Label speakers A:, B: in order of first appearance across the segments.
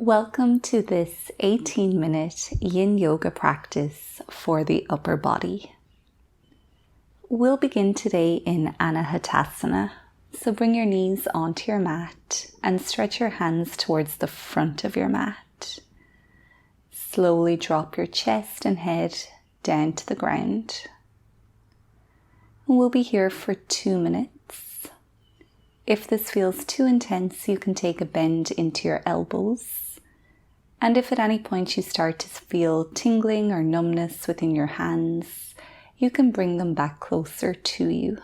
A: Welcome to this 18-minute yin yoga practice for the upper body. We'll begin today in Anahatasana, so bring your knees onto your mat and stretch your hands towards the front of your mat. Slowly drop your chest and head down to the ground. We'll be here for 2 minutes. If this feels too intense, you can take a bend into your elbows. And if at any point you start to feel tingling or numbness within your hands, you can bring them back closer to you.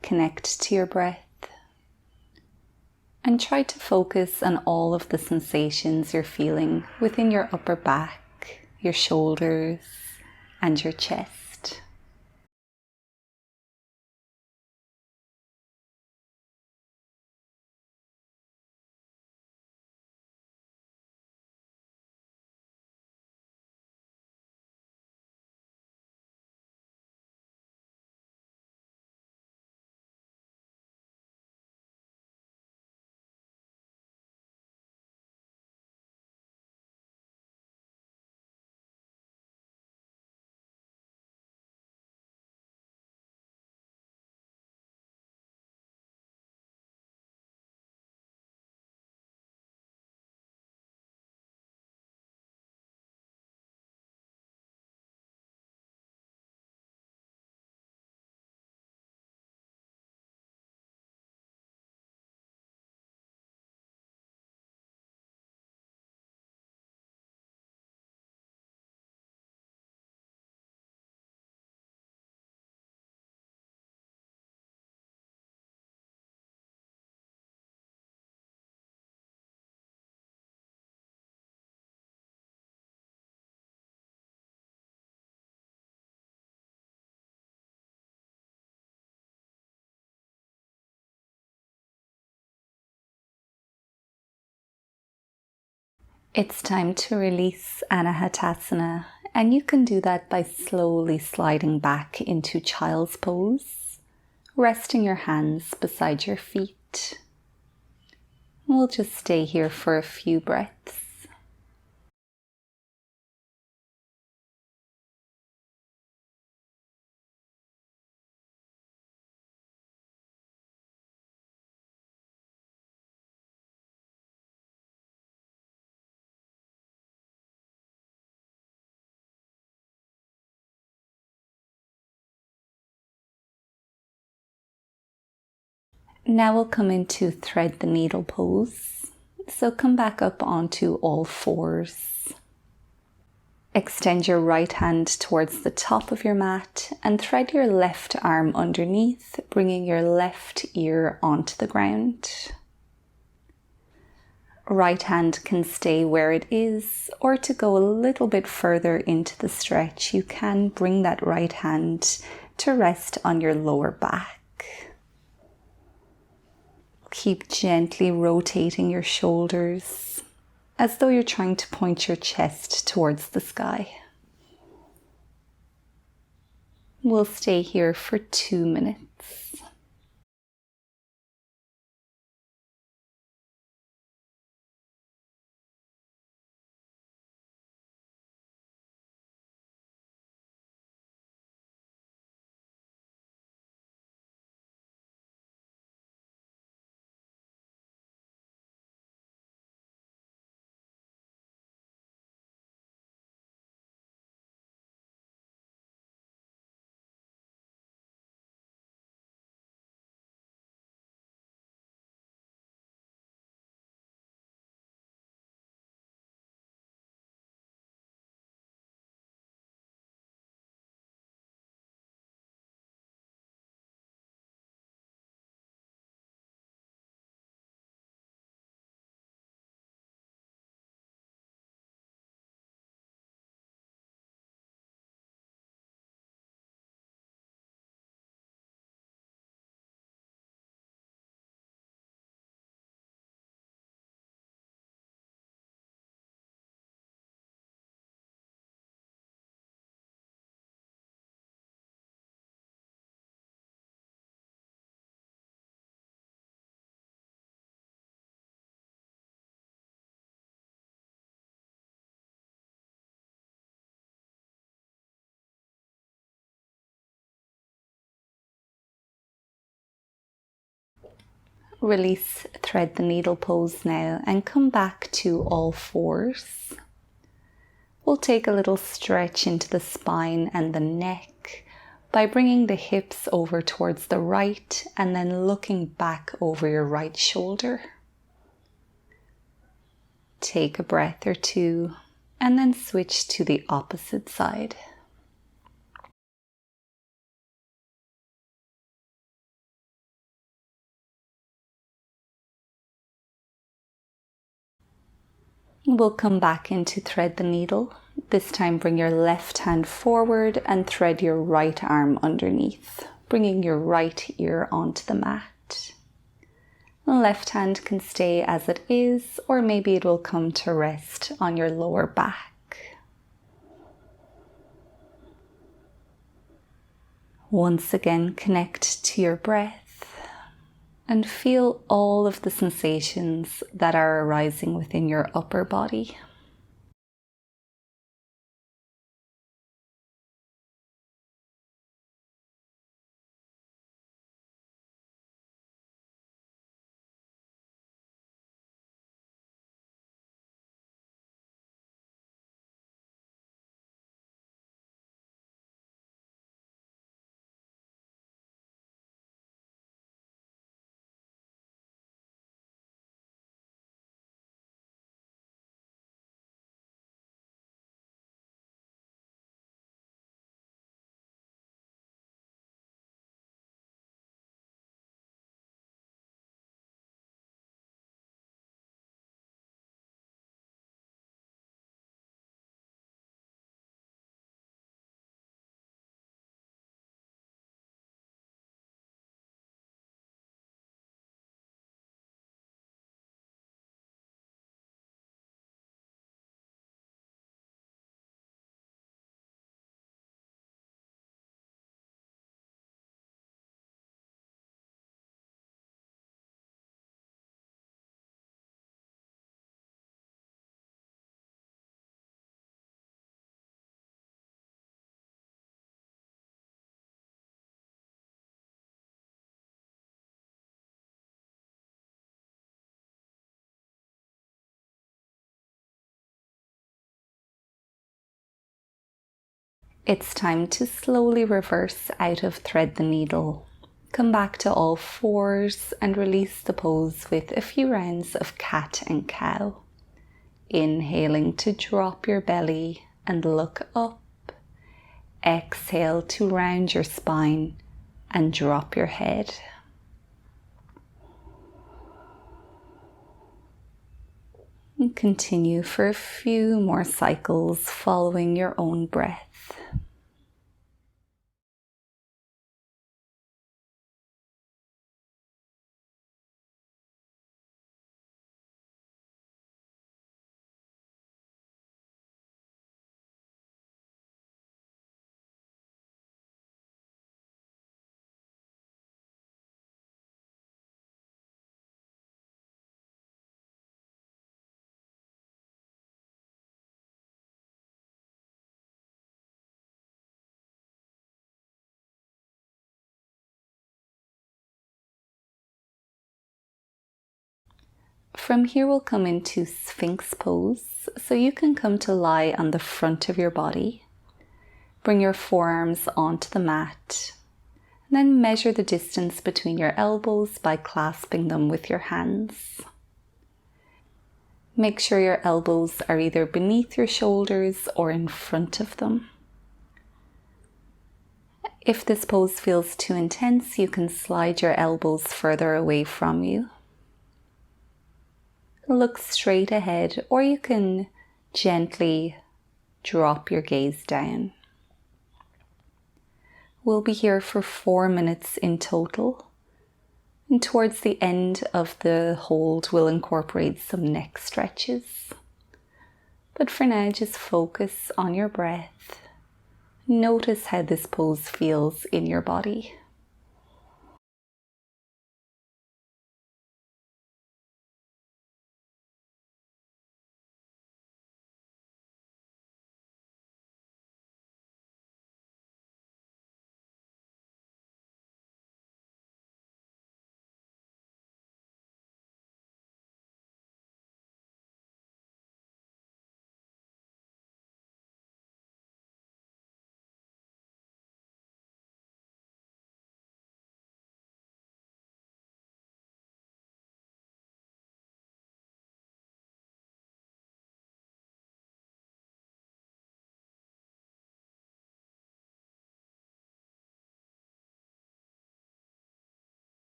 A: Connect to your breath and try to focus on all of the sensations you're feeling within your upper back, your shoulders, and your chest. It's time to release Anahatasana, and you can do that by slowly sliding back into child's pose, resting your hands beside your feet. We'll just stay here for a few breaths. Now we'll come into thread the needle pose. So come back up onto all fours. Extend your right hand towards the top of your mat and thread your left arm underneath, bringing your left ear onto the ground. Right hand can stay where it is, or to go a little bit further into the stretch, you can bring that right hand to rest on your lower back. Keep gently rotating your shoulders as though you're trying to point your chest towards the sky. We'll stay here for 2 minutes. Release thread the needle pose now and come back to all fours. We'll take a little stretch into the spine and the neck by bringing the hips over towards the right and then looking back over your right shoulder. Take a breath or two and then switch to the opposite side. We'll come back into thread the needle. This time bring your left hand forward and thread your right arm underneath, bringing your right ear onto the mat. The left hand can stay as it is, or maybe it will come to rest on your lower back. Once again, connect to your breath and feel all of the sensations that are arising within your upper body. It's time to slowly reverse out of thread the needle. Come back to all fours and release the pose with a few rounds of cat and cow. Inhaling to drop your belly and look up. Exhale to round your spine and drop your head. And continue for a few more cycles following your own breath. From here we'll come into Sphinx pose, so you can come to lie on the front of your body. Bring your forearms onto the mat, and then measure the distance between your elbows by clasping them with your hands. Make sure your elbows are either beneath your shoulders or in front of them. If this pose feels too intense, you can slide your elbows further away from you. Look straight ahead, or you can gently drop your gaze down. We'll be here for 4 minutes in total. And towards the end of the hold, we'll incorporate some neck stretches. But for now, just focus on your breath. Notice how this pose feels in your body.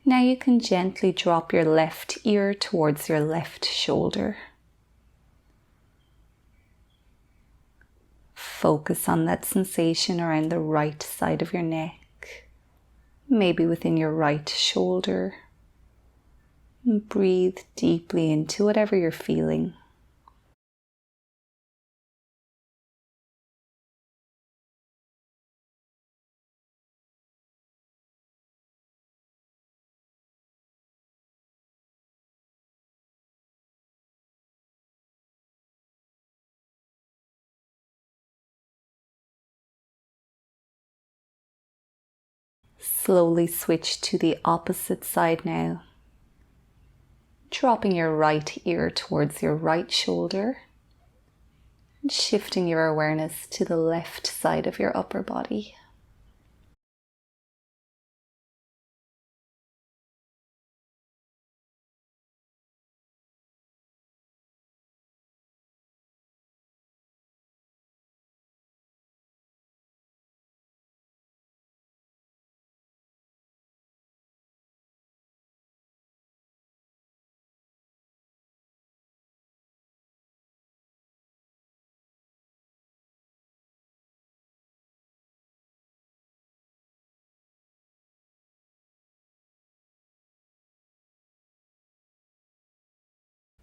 A: Now you can gently drop your left ear towards your left shoulder. Focus on that sensation around the right side of your neck, maybe within your right shoulder. And breathe deeply into whatever you're feeling. Slowly switch to the opposite side now. Dropping your right ear towards your right shoulder and shifting your awareness to the left side of your upper body.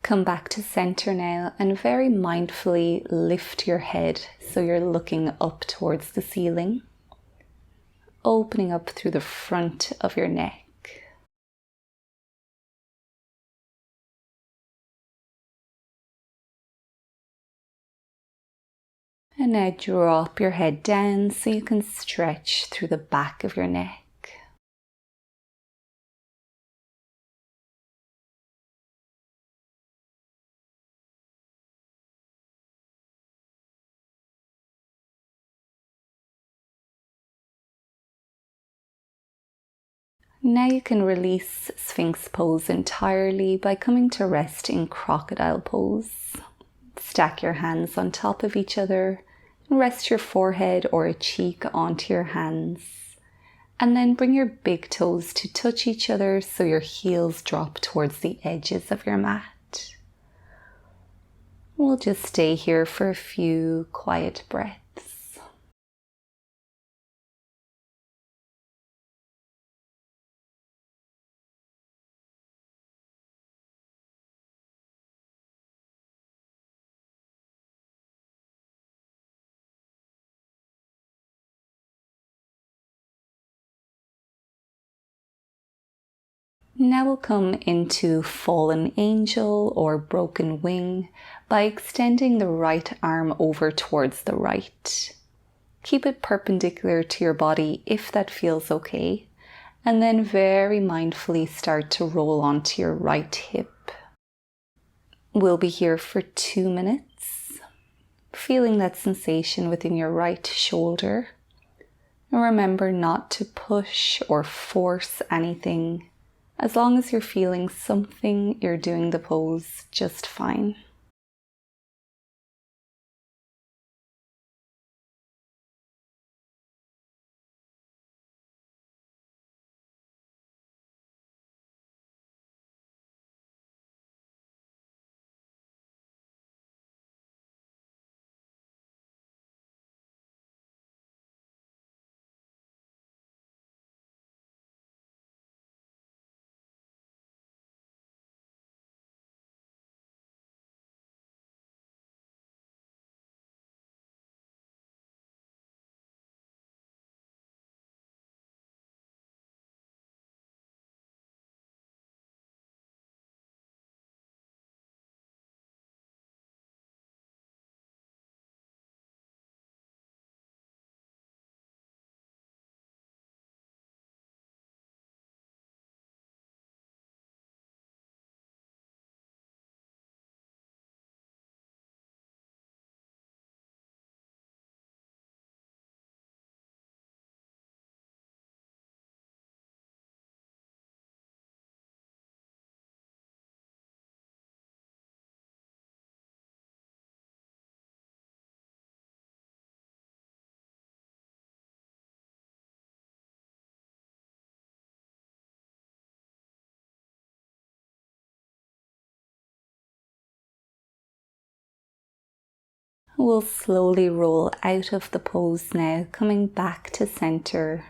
A: Come back to center now and very mindfully lift your head so you're looking up towards the ceiling, opening up through the front of your neck. And now drop your head down so you can stretch through the back of your neck. Now you can release Sphinx pose entirely by coming to rest in crocodile pose. Stack your hands on top of each other and rest your forehead or a cheek onto your hands. And then bring your big toes to touch each other so your heels drop towards the edges of your mat. We'll just stay here for a few quiet breaths. Now we'll come into fallen angel or broken wing by extending the right arm over towards the right. Keep it perpendicular to your body if that feels okay, and then very mindfully start to roll onto your right hip. We'll be here for 2 minutes, feeling that sensation within your right shoulder. And remember not to push or force anything. As long as you're feeling something, you're doing the pose just fine. We'll slowly roll out of the pose now, coming back to center.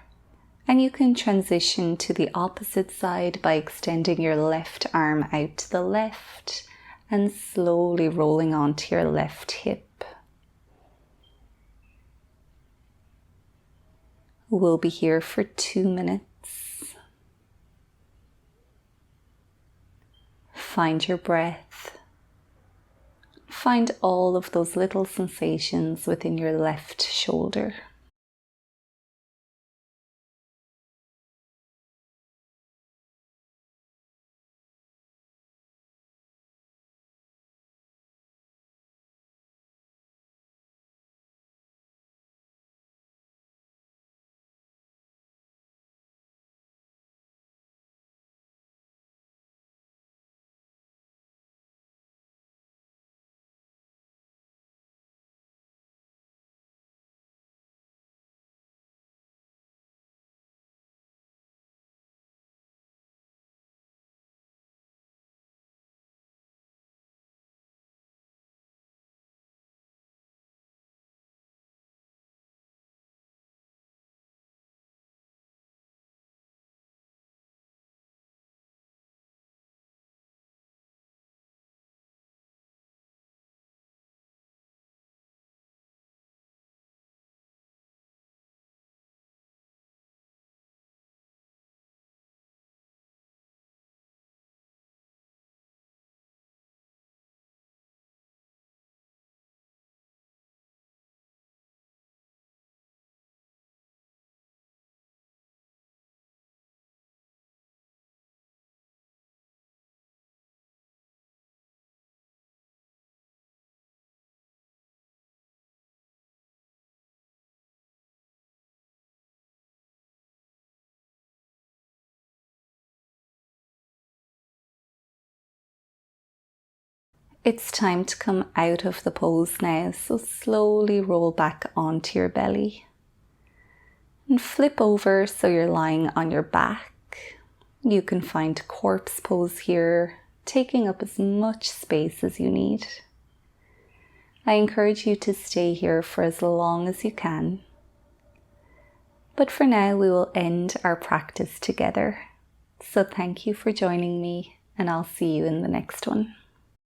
A: And you can transition to the opposite side by extending your left arm out to the left and slowly rolling onto your left hip. We'll be here for 2 minutes. Find your breath. Find all of those little sensations within your left shoulder. It's time to come out of the pose now, so slowly roll back onto your belly. And flip over so you're lying on your back. You can find corpse pose here, taking up as much space as you need. I encourage you to stay here for as long as you can. But for now, we will end our practice together. So thank you for joining me, and I'll see you in the next one.